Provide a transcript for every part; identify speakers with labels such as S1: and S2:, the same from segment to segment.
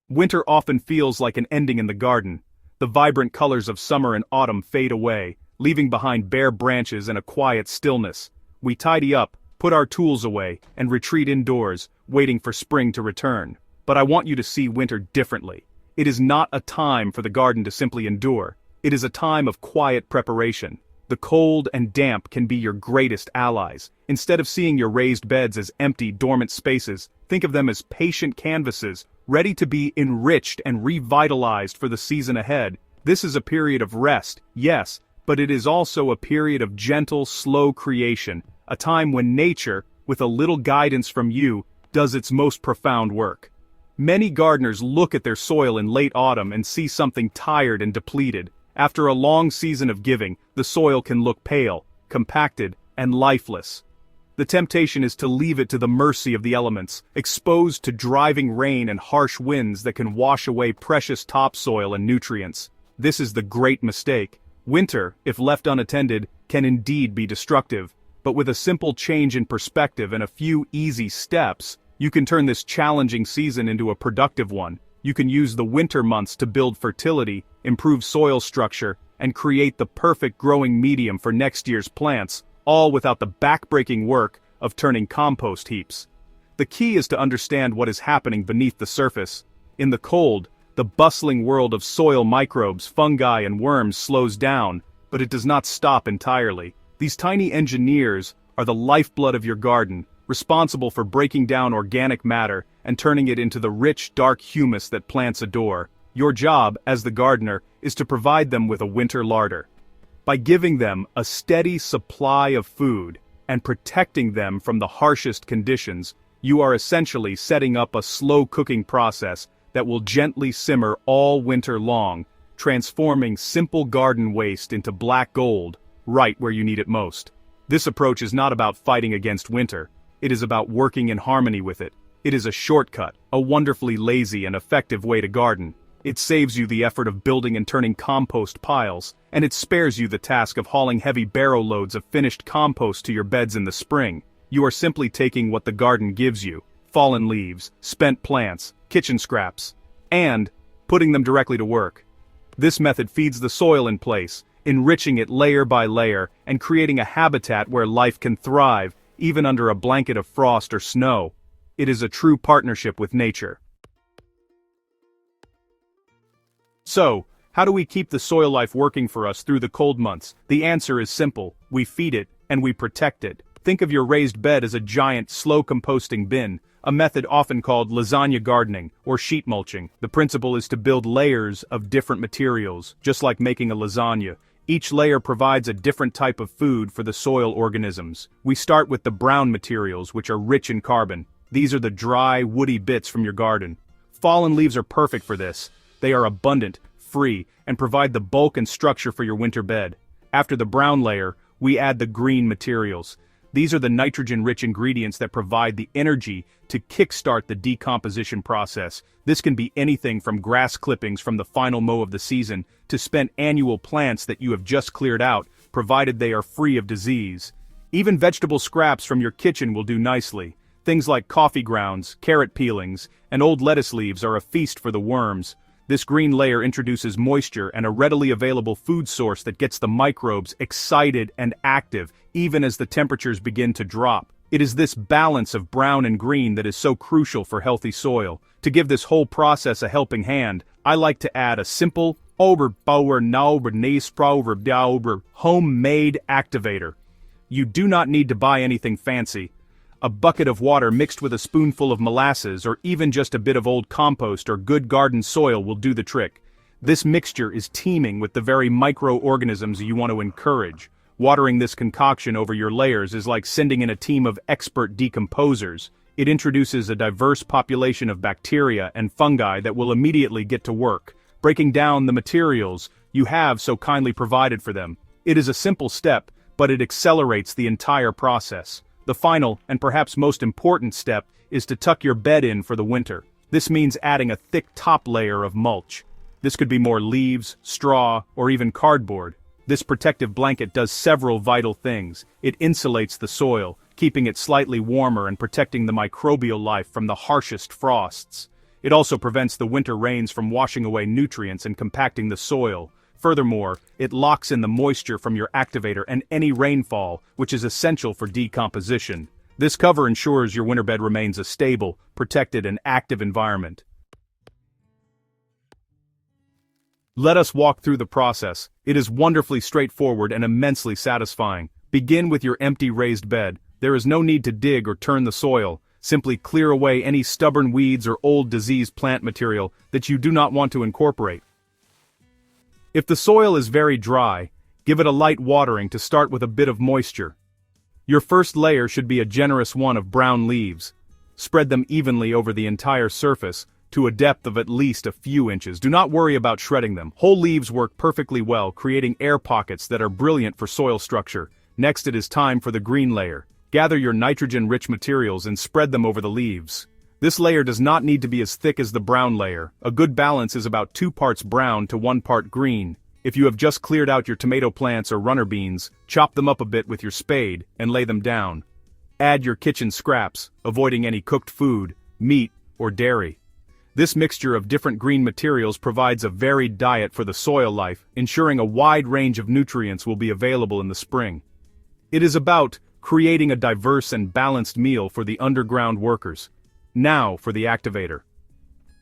S1: Winter often feels like an ending in the garden. The vibrant colors of summer and autumn fade away, leaving behind bare branches and a quiet stillness. We tidy up, put our tools away, and retreat indoors, waiting for spring to return. But I want you to see winter differently. It is not a time for the garden to simply endure. It is a time of quiet preparation. The cold and damp can be your greatest allies. Instead of seeing your raised beds as empty, dormant spaces, think of them as patient canvases, ready to be enriched and revitalized for the season ahead. This is a period of rest, yes, but it is also a period of gentle, slow creation, a time when nature, with a little guidance from you, does its most profound work. Many gardeners look at their soil in late autumn and see something tired and depleted. After a long season of giving, the soil can look pale, compacted, and lifeless. The temptation is to leave it to the mercy of the elements, exposed to driving rain and harsh winds that can wash away precious topsoil and nutrients. This is the great mistake. Winter, if left unattended, can indeed be destructive, but with a simple change in perspective and a few easy steps, you can turn this challenging season into a productive one. You can use the winter months to build fertility, improve soil structure, and create the perfect growing medium for next year's plants, all without the backbreaking work of turning compost heaps. The key is to understand what is happening beneath the surface. In the cold, the bustling world of soil microbes, fungi, and worms slows down, but it does not stop entirely. These tiny engineers are the lifeblood of your garden, responsible for breaking down organic matter and turning it into the rich, dark humus that plants adore. Your job, as the gardener, is to provide them with a winter larder. By giving them a steady supply of food and protecting them from the harshest conditions, you are essentially setting up a slow cooking process that will gently simmer all winter long, transforming simple garden waste into black gold, right where you need it most. This approach is not about fighting against winter. It is about working in harmony with it. It is a shortcut, a wonderfully lazy and effective way to garden. It saves you the effort of building and turning compost piles, and it spares you the task of hauling heavy barrow loads of finished compost to your beds in the spring. You are simply taking what the garden gives you, fallen leaves, spent plants, kitchen scraps, and putting them directly to work. This method feeds the soil in place, enriching it layer by layer, and creating a habitat where life can thrive, even under a blanket of frost or snow. It is a true partnership with nature. So, how do we keep the soil life working for us through the cold months? The answer is simple: we feed it, and we protect it. Think of your raised bed as a giant, slow composting bin, a method often called lasagna gardening or sheet mulching. The principle is to build layers of different materials, just like making a lasagna. Each layer provides a different type of food for the soil organisms. We start with the brown materials, which are rich in carbon. These are the dry, woody bits from your garden. Fallen leaves are perfect for this. They are abundant, free, and provide the bulk and structure for your winter bed. After the brown layer, we add the green materials. These are the nitrogen-rich ingredients that provide the energy to kickstart the decomposition process. This can be anything from grass clippings from the final mow of the season to spent annual plants that you have just cleared out, provided they are free of disease. Even vegetable scraps from your kitchen will do nicely. Things like coffee grounds, carrot peelings, and old lettuce leaves are a feast for the worms. This green layer introduces moisture and a readily available food source that gets the microbes excited and active, even as the temperatures begin to drop. It is this balance of brown and green that is so crucial for healthy soil. To give this whole process a helping hand, I like to add a simple homemade activator. You do not need to buy anything fancy. A bucket of water mixed with a spoonful of molasses or even just a bit of old compost or good garden soil will do the trick. This mixture is teeming with the very microorganisms you want to encourage. Watering this concoction over your layers is like sending in a team of expert decomposers. It introduces a diverse population of bacteria and fungi that will immediately get to work, breaking down the materials you have so kindly provided for them. It is a simple step, but it accelerates the entire process. The final, and perhaps most important step, is to tuck your bed in for the winter. This means adding a thick top layer of mulch. This could be more leaves, straw, or even cardboard. This protective blanket does several vital things. It insulates the soil, keeping it slightly warmer and protecting the microbial life from the harshest frosts. It also prevents the winter rains from washing away nutrients and compacting the soil. Furthermore, it locks in the moisture from your activator and any rainfall, which is essential for decomposition. This cover ensures your winter bed remains a stable, protected, and active environment. Let us walk through the process. It is wonderfully straightforward and immensely satisfying. Begin with your empty raised bed. There is no need to dig or turn the soil. Simply clear away any stubborn weeds or old diseased plant material that you do not want to incorporate. If the soil is very dry, give it a light watering to start with a bit of moisture. Your first layer should be a generous one of brown leaves. Spread them evenly over the entire surface, to a depth of at least a few inches. Do not worry about shredding them. Whole leaves work perfectly well, creating air pockets that are brilliant for soil structure. Next, it is time for the green layer. Gather your nitrogen-rich materials and spread them over the leaves. This layer does not need to be as thick as the brown layer. A good balance is about 2 parts brown to 1 part green. If you have just cleared out your tomato plants or runner beans, chop them up a bit with your spade and lay them down. Add your kitchen scraps, avoiding any cooked food, meat, or dairy. This mixture of different green materials provides a varied diet for the soil life, ensuring a wide range of nutrients will be available in the spring. It is about creating a diverse and balanced meal for the underground workers. Now for the activator.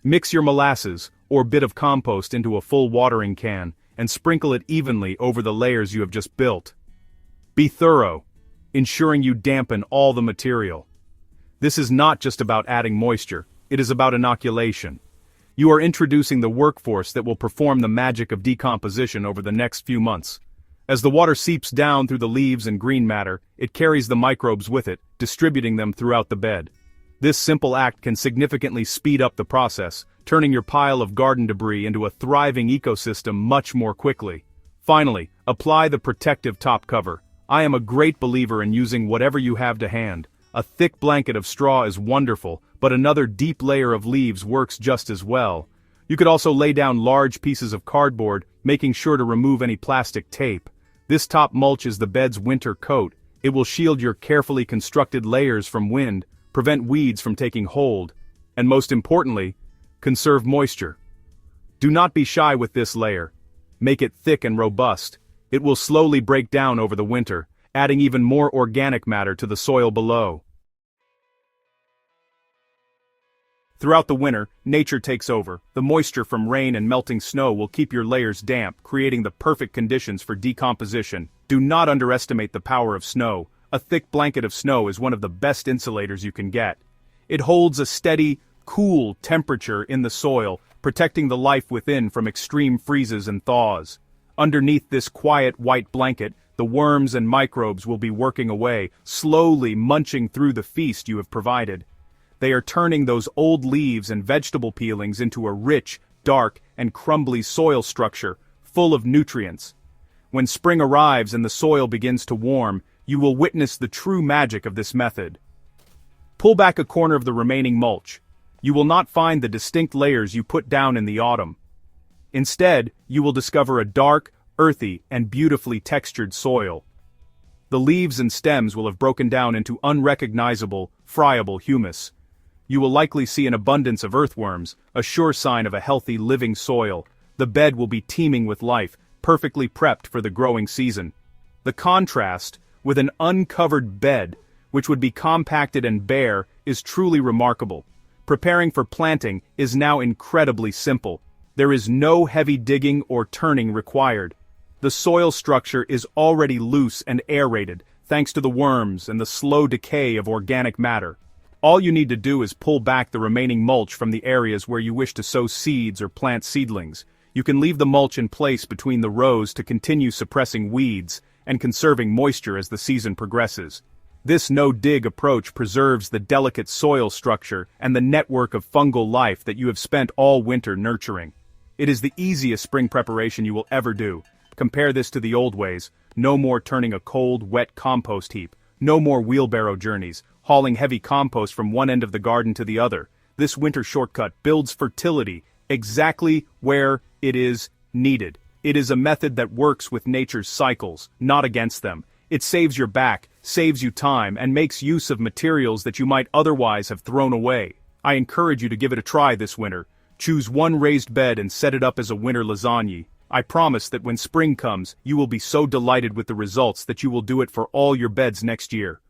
S1: Mix your molasses, or bit of compost into a full watering can, and sprinkle it evenly over the layers you have just built. Be thorough, ensuring you dampen all the material. This is not just about adding moisture, it is about inoculation. You are introducing the workforce that will perform the magic of decomposition over the next few months. As the water seeps down through the leaves and green matter, it carries the microbes with it, distributing them throughout the bed. This simple act can significantly speed up the process, turning your pile of garden debris into a thriving ecosystem much more quickly. Finally, apply the protective top cover. I am a great believer in using whatever you have to hand. A thick blanket of straw is wonderful, but another deep layer of leaves works just as well. You could also lay down large pieces of cardboard, making sure to remove any plastic tape. This top mulch is the bed's winter coat. It will shield your carefully constructed layers from wind, prevent weeds from taking hold, and most importantly, conserve moisture. Do not be shy with this layer. Make it thick and robust. It will slowly break down over the winter, adding even more organic matter to the soil below. Throughout the winter, nature takes over. The moisture from rain and melting snow will keep your layers damp, creating the perfect conditions for decomposition. Do not underestimate the power of snow. A thick blanket of snow is one of the best insulators you can get. It holds a steady, cool temperature in the soil, protecting the life within from extreme freezes and thaws. Underneath this quiet white blanket, the worms and microbes will be working away, slowly munching through the feast you have provided. They are turning those old leaves and vegetable peelings into a rich, dark, and crumbly soil structure, full of nutrients. When spring arrives and the soil begins to warm, you will witness the true magic of this method. Pull back a corner of the remaining mulch. You will not find the distinct layers you put down in the autumn. Instead, you will discover a dark, earthy, and beautifully textured soil. The leaves and stems will have broken down into unrecognizable, friable humus. You will likely see an abundance of earthworms, a sure sign of a healthy, living soil. The bed will be teeming with life, perfectly prepped for the growing season. The contrast, with an uncovered bed, which would be compacted and bare, is truly remarkable. Preparing for planting is now incredibly simple. There is no heavy digging or turning required. The soil structure is already loose and aerated, thanks to the worms and the slow decay of organic matter. All you need to do is pull back the remaining mulch from the areas where you wish to sow seeds or plant seedlings. You can leave the mulch in place between the rows to continue suppressing weeds and conserving moisture as the season progresses. This no-dig approach preserves the delicate soil structure and the network of fungal life that you have spent all winter nurturing. It is the easiest spring preparation you will ever do. Compare this to the old ways: no more turning a cold, wet compost heap, no more wheelbarrow journeys, hauling heavy compost from one end of the garden to the other. This winter shortcut builds fertility exactly where it is needed. It is a method that works with nature's cycles, not against them. It saves your back, saves you time, and makes use of materials that you might otherwise have thrown away. I encourage you to give it a try this winter. Choose one raised bed and set it up as a winter lasagna. I promise that when spring comes, you will be so delighted with the results that you will do it for all your beds next year.